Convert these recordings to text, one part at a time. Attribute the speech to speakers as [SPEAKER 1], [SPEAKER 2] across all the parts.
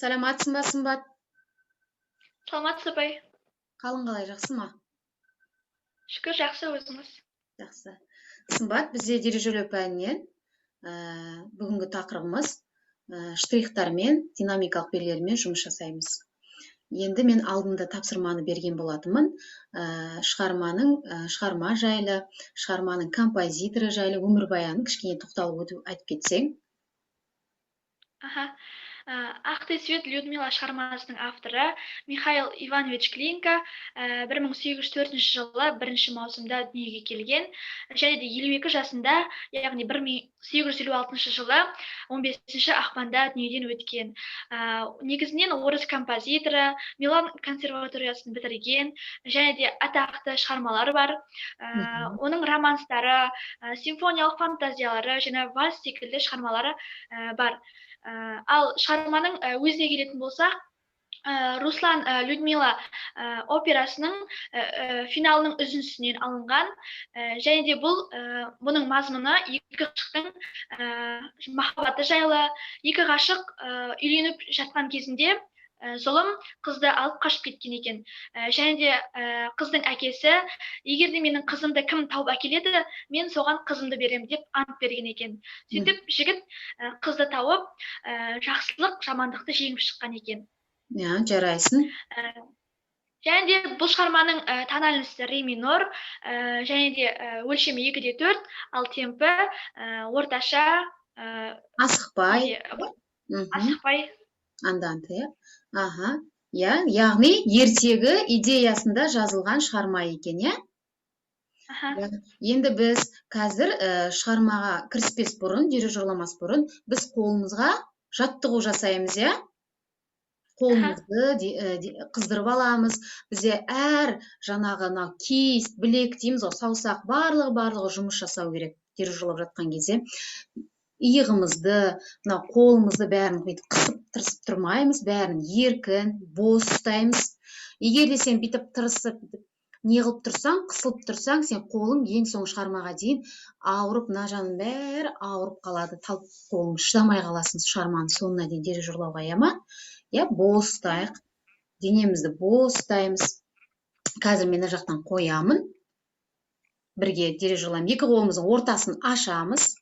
[SPEAKER 1] Саламатсың ба, Сымбат?
[SPEAKER 2] Саламатсыз апай.
[SPEAKER 1] Қалың қалай, жақсы ма?
[SPEAKER 2] Шүкір, жақсы, өзіңіз.
[SPEAKER 1] Жақсы. Сымбат, бізде дирижерлеу пәнінен бүгінгі тақырыбымыз штрихтармен, динамикалық белгілермен жұмыс жасаймыз. Енді мен алдында тапсырманы берген болатынмын. Шығарма жайлы, шығарманың композиторы жайлы, өмірбаянын кішкене тоқталып өтіп айтып кетсең.
[SPEAKER 2] Ақ свет Людмила шығармасының авторы Михаил Иванович Глинка 1804 жылы 1 маусымда дүниеге келген, және де 52 жасында, яғни 1856 жылы 15 ақпанда дүниеден өткен. Негізінен орыс композиторы, Милан консерваториясын бітірген, және де атақты шығармалары бар. Оның романстары, симфониялық фантазиялары және вальс секілді шығармалары бар. Ал шығарманың өзіне келетін болсақ, Руслан Людмила операсының финалының үзіндісінен алынған, және де бұның мазмұны екі ғашықтың махаббаты жайлы. Екі ғашық үйленіп жатқан кезінде зұлым қызды алып қашып кеткен екен. Және де қыздың әкесі, егер де менің қызымды кім тауып әкеледі, мен соған қызымды берем деп ант берген екен. Сөйтіп жігіт қызды тауып, жақсылық жамандықты жеңіп шыққан екен.
[SPEAKER 1] Жарайсың.
[SPEAKER 2] Және де бұл шығарманың тональності ре минор, және де өлшемі 2/4, ал темпі орташа,
[SPEAKER 1] асықпай. Анданты, яғни ертегі идеясында жазылған шығарма екен, иә? Енді біз қазір шығармаға кіріспес бұрын, дирижерламас бұрын, біз қолымызға жаттығу жасаймыз, иә? Қолымызды қыздырып аламыз. Бізде әр жаңағы киіс, білек дейміз, саусақ барлығы жұмыс жасау керек дирижерлап жатқан кезде. Иығымызды, қолымызды бәрін қысып тырысып тұрмаймыз, бәрін еркін, бос ұстаймыз. Егер де сен бүйтіп тырысып, неғылып тұрсаң, қысылып тұрсаң, сен қолың ең соң шығармаға дейін ауырып, мына жаның бәрі ауырып қалады. Талып қолың шыдамай қаласың шығарманың соңына дейін дирижерлауға, бос ұстайық. Денемізді бос ұстаймыз. Қазір мен жақтан қоямын. Бірге дирижерлаймыз. Екі қолымыздың ортасын ашамыз.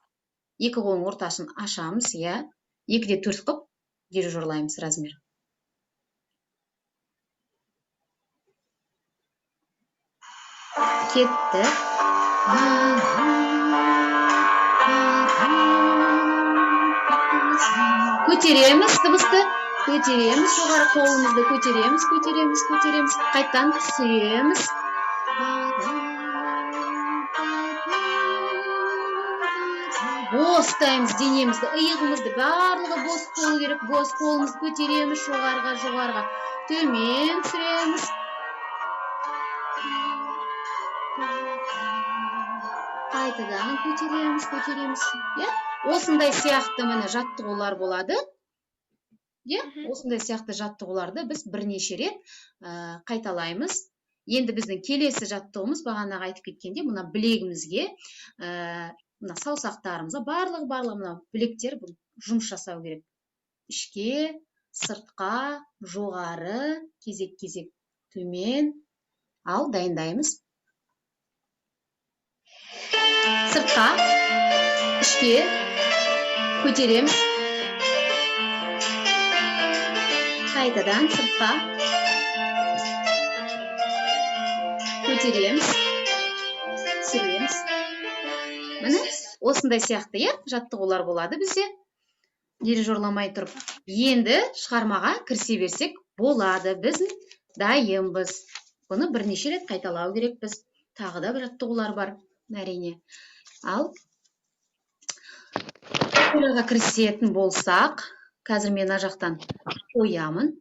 [SPEAKER 1] Екі қолың ортасын ашамыз, 2/4 қып дирижерлаймыз размер. Кетті. Көтереміз дыбысты. Көтереміз, жоғары қолымызды көтереміз. Қайтадан түсіреміз. Бос ұстаймыз денемізді, иығымызды, барлығы бос болу керек. Бос қолымызды көтереміз жоғарға. Төмен түсіреміз. Қайтадан көтереміз. Осындай сияқты жаттығулар болады. Осындай сияқты жаттығуларды біз бірнеше рет қайталаймыз. Енді біздің келесі жаттығымыз бағанағы айтып кеткенде, мына білегімізге, мына саусақтарымызға барлығы білектер жұмыс жасау керек. Ішке, сыртқа, жоғары, кезек төмен. Ал дайындаймыз. Сыртқа, ішке, көтереміз. Қайтадан сыртқа, көтереміз, түсіреміз. Міне, осындай сияқты жаттығулар болады бізде. Дирижерламай тұрып. Енді шығармаға кірісе берсек болады. Біз дайынбыз. Бұны бірнеше рет қайталау керек біз. Тағы да бір жаттығулар бар, әрине. Ал операға кірісетін болсақ, қазір мен жақтан қоямын.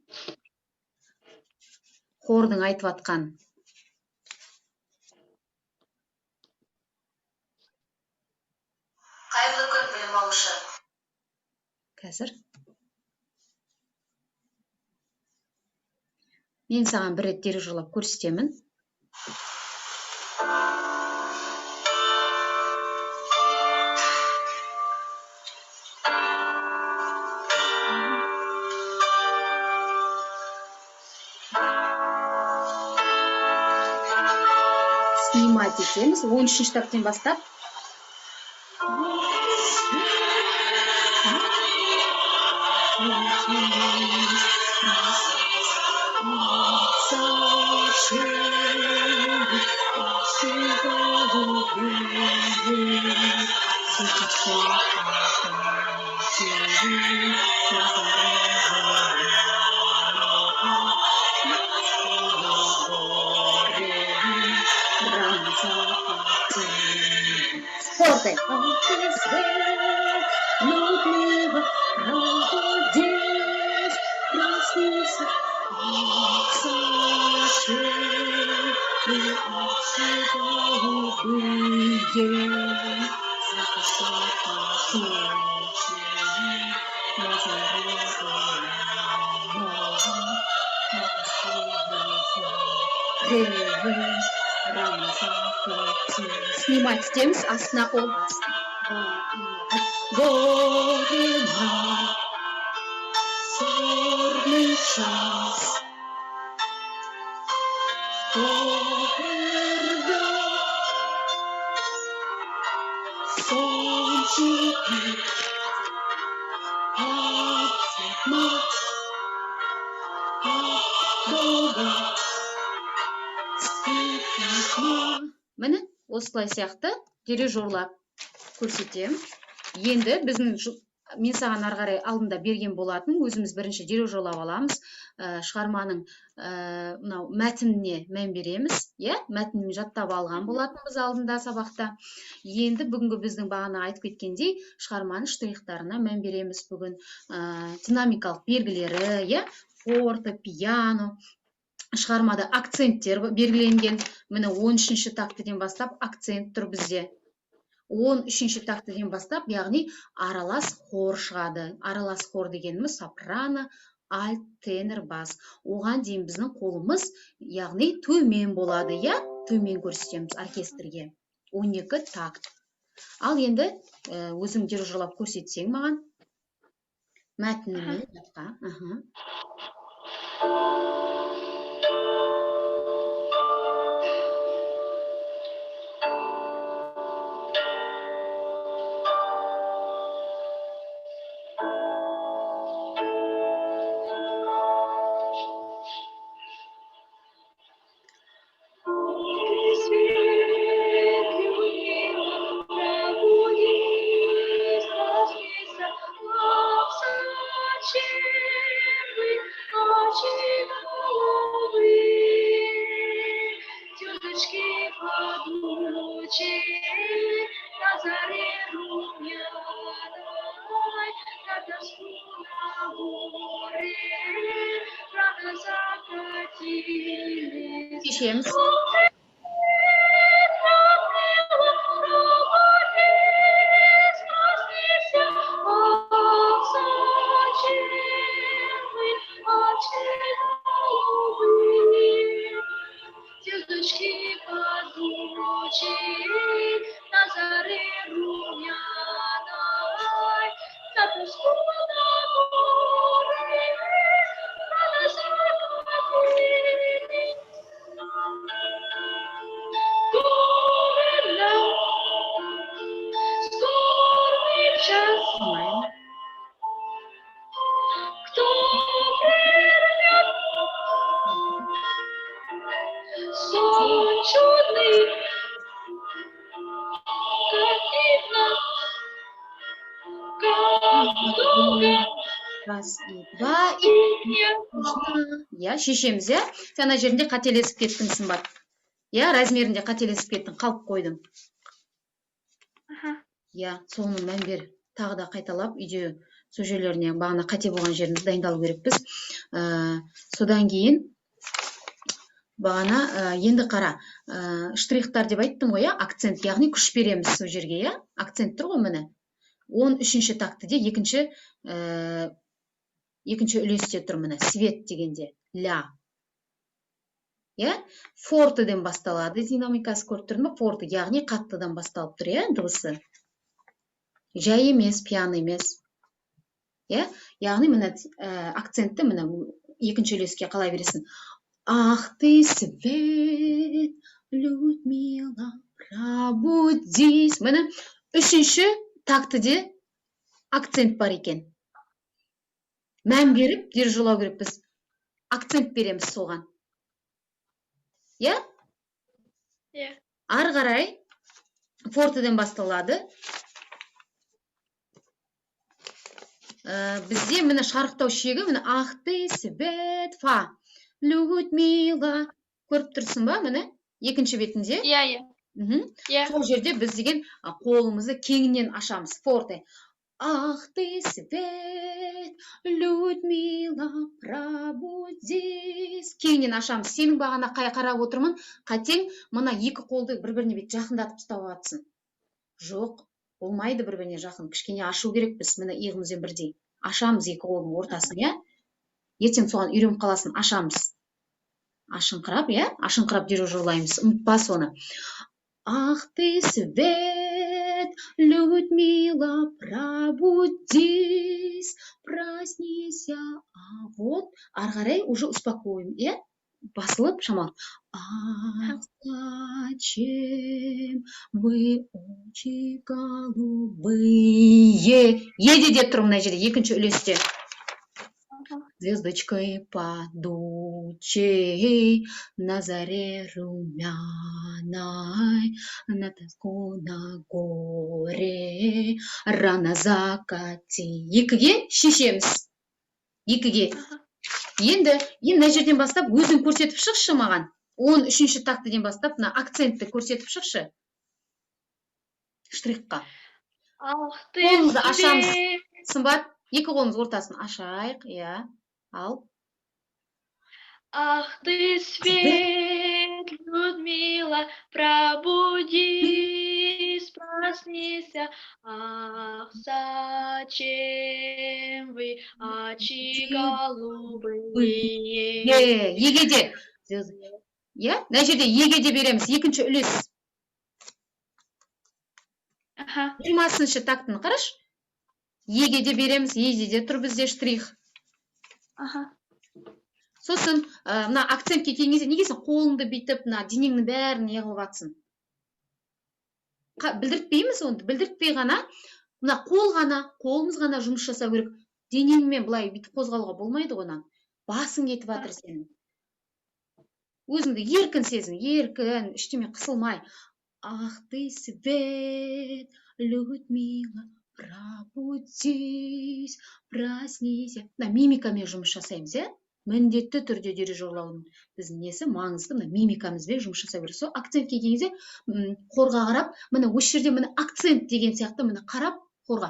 [SPEAKER 1] Хордың айтып атқан.
[SPEAKER 3] Қайырлы күн, білім алушы.
[SPEAKER 1] Қазір. Мен саған бір рет дирижерлап көрсетемін. снимать етеміз. 13-ші тактен бастап. Forte. Снимать етеміз, астына қол басты. Горена, сорный час, покрыда, солнцеки, атма, атдога, стихма. Міне, осылай сияқты дирижерлап көрсетем. Енді біздің мен саған ары қарай алдында берген болатын, өзіміз бірінші дирижерлап аламыз, шығарманың мынау мәтініне мән береміз, мәтінін жаттап алған болатынбыз алдында сабақта. Енді бүгінгі біздің бағана айтып кеткендей, шығарманың штрихтарына мән береміз бүгін. Динамикалық белгілері, форте, пиано, шығармада акценттер белгіленген. Міне 13-ші тактіден бастап акцент тұр бізде. 13-ші тактіден бастап, яғни аралас хор шығады. Аралас хор дегеніміз сопрано, альт, тенор, бас. Оған дейін біздің қолымыз, яғни төмен болады, төмен көрсетеміз оркестрге. 12 такт. Ал енді өзің дирижерлап көрсетсең маған мәтініне жатқа. Шешеміз. Шешеміз, сен жерінде қателесіп кеттің сымбат. Размерінде қателесіп кеттің, қалып қойдың. Соны мән бер. Тағы да қайталап, үйде сол жерлеріне бағана қате болған жеріміз дайындалу керекпіз. Содан кейін бағана енді қара, штрихтар деп айттым ғой, акцент, яғни күш береміз сол жерге, акцент тұр ғой міне. 13-ші тактіде екінші үлесте тұр міне, свет дегенде, ля. Фортеден басталады, динамикасы көріп тұрдың ба? Форте, яғни қаттыдан басталып тұр, дыбысы. Жай емес, пиано емес. Яғни міне акцентті міне екінші үлеске қалай бересің? Ах ты свет, Людмила, пробудись. Міне үшінші тактіде акцент бар екен. Мән беріп, держулау керек біз. Акцент береміз соған. Я? Ары қарай фортеден басталады. Бізде міне шарықтау шегі, міне ах ты свет, фа. Людмила. Көріп тұрсың ба, міне? Екінші бетінде. Сол жерде біз деген қолымызды кеңінен ашамыз. Форте. Ах ты свет, Людмила, пробудись. Кеңінен ашамыз. Сенің бағана қарап отырмын, қатең мына екі қолды бір-біріне бет жақындатып ұстап алатсың. Жоқ, болмайды бір-біріне жақын. Кішкене ашу керек біз. Міне иығымызбен бірдей. Ашамыз екі қолдың ортасын, я? Ертең соған үйреніп қаласын, ашамыз. Ашыңқырап, я? Ашыңқырап дереу жырлаймыз. Ұмытпа соны. Ах ты свет, Людмила, пробудись, проснися. Вот, ары қарай уже успокоим, я? Басылып, шамал. Ах, зачем вы очи голубые? Еде деп тұрмын мына жерде, екінші үлесте. Звездочкой падучей, на заре румяной, на тоску на горе, рано закати. Екіге шешеміз. Екіге. Енді мына жерден бастап өзің көрсетіп шықшы маған. 13-ші тактіден бастап мына акцентті көрсетіп шықшы. Штрихқа. Қолымызды ашамыз. Сымбат, екі қолымыз ортасын ашайық, я. Ал.
[SPEAKER 2] Ах ты свет, Людмила, пробудись, проснися. Ах, зачем вы очи голубые?
[SPEAKER 1] Егеде. Я? Мына жерде егеде береміз. Екінші үлес. 20-шы тактыны қараш. Егеде береміз. Егеде тұр бізде штрих. Сосын, мына акцентке келгенде неге сен қолыңды бүйтіп, мына денеңнің бәрін неғылып атсың? Білдіртпейміз оны, білдіртпей ғана, мына қолымыз ғана жұмыс жасау керек. Денеңмен былай бүйтіп қозғалуға болмайды ғонан. Басың кетіп атыр сенің. Өзіңді еркін сезін, еркін, іштеме қысылмай. Ах ты свет, Людмила, пробудись, проснися. Мимикамен жұмыс жасаймыз, е? Міндетті түрде дирижерлаудың біздің несі маңызды, мимикамызбен жұмыс жасау керек. Сол акцент келгенде қорға қарап, міне осы жерде міне акцент деген сияқты міне қарап қорға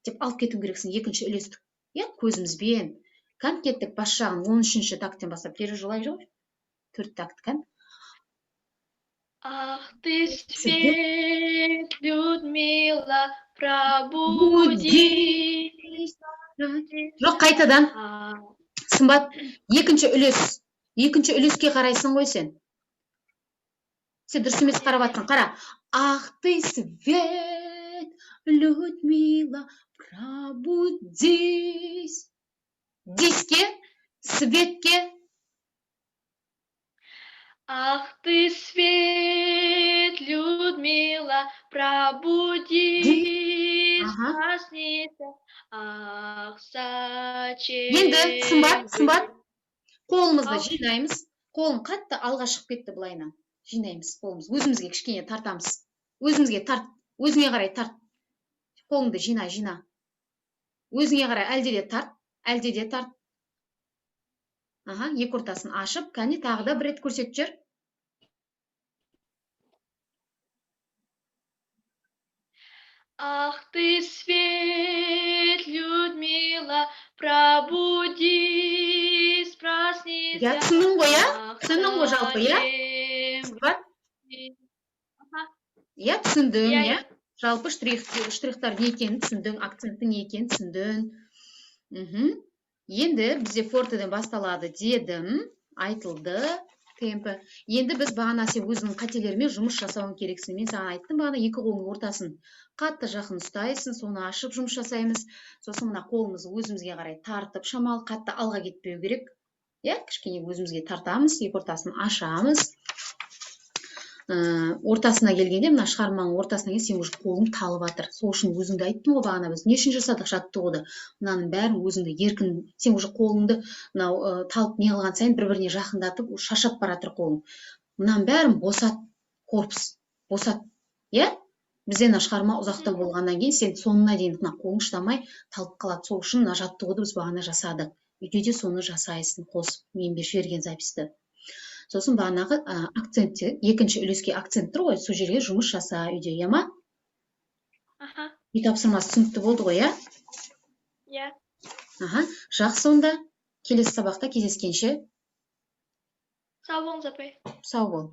[SPEAKER 1] деп алып кету керексің екінші үлестік. Я, көзімізбен. Кән кеттік бас жағын 13-ші тактен бастап дирижерлай жоқ. 4 такт кән.
[SPEAKER 2] Ах ты свет, Людмила, пробудись.
[SPEAKER 1] Жоқ, қайтадан. Сымбат, екінші үлеске қарайсың ғой сен. Сен дұрыс емес қарап атсың, қара. Ах ты свет, Людмила, пробудись. Диске, светке.
[SPEAKER 2] Ах ты свет, Людмила, пробудись, проснися. Ах, зачем?
[SPEAKER 1] Енді сымбат. Қолымызды жинаймыз. Қолым қатты алға шығып кетті былайынан. Жинаймыз қолымыз. Өзімізге кішкене тартамыз. Өзімізге тарт. Өзіңе қарай тарт. Қолыңды жина. Өзіңе қарай әлде де тарт. Екі ортасын ашып, кәне тағы да бір рет көрсетіп жүр.
[SPEAKER 2] Ах ты свет, Людмила, пробудись, проснися.
[SPEAKER 1] Я түсіндің ғой, я? Түсіндің ғой жалпы, я? Я түсіндің, я? Жалпы штрихтар не екенін түсіндің, акценті не екенін түсіндің. Енді бізде фортеден басталады дедім, айтылды, темпі. Енді біз бағана сен өзінің қателермен жұмыс жасауын керексің. Мен саған айттым бағана екі қолың ортасын қатты жақын ұстайсың, соны ашып жұмыс жасаймыз. Сосын мына қолымызды өзімізге қарай тартып, шамалы қатты алға кетпеу керек. Кішкене өзімізге тартамыз, екі ортасын ашамыз. ортасына келгенде, мына шығарманың ортасына келгенде сен уже қолың талып жатыр. Сол үшін өзіңді айттың ғой бағана, біз не үшін жасадық жаттығуды? Мынаның бәрін өзіңді еркін, сен уже қолыңды мынау талып не қылған сайын бір-біріне жақындатып шаршап бара жатыр қолың. Мынаның бәрін босат, корпус босат. Иә? Бізде мына шығарма ұзақтау болғаннан кейін сен соңына дейін мына қолың шыдамай талып қалады. Сол үшін мына жаттығуды біз бағана жасадық. Үйде де соны жасайсың, қосып мен беріп жіберген записьті. Сосын бағанағы акцентте, екінші үлеске акцент тұр ғой, сол жерге жұмыс жаса үйде, иә ма? Үй тапсырмасы түсінікті болды ғой, иә?
[SPEAKER 2] Иә.
[SPEAKER 1] Жақсы, онда келесі сабақта кездескенше.
[SPEAKER 2] Сау болыңыз, апай.
[SPEAKER 1] Сау бол.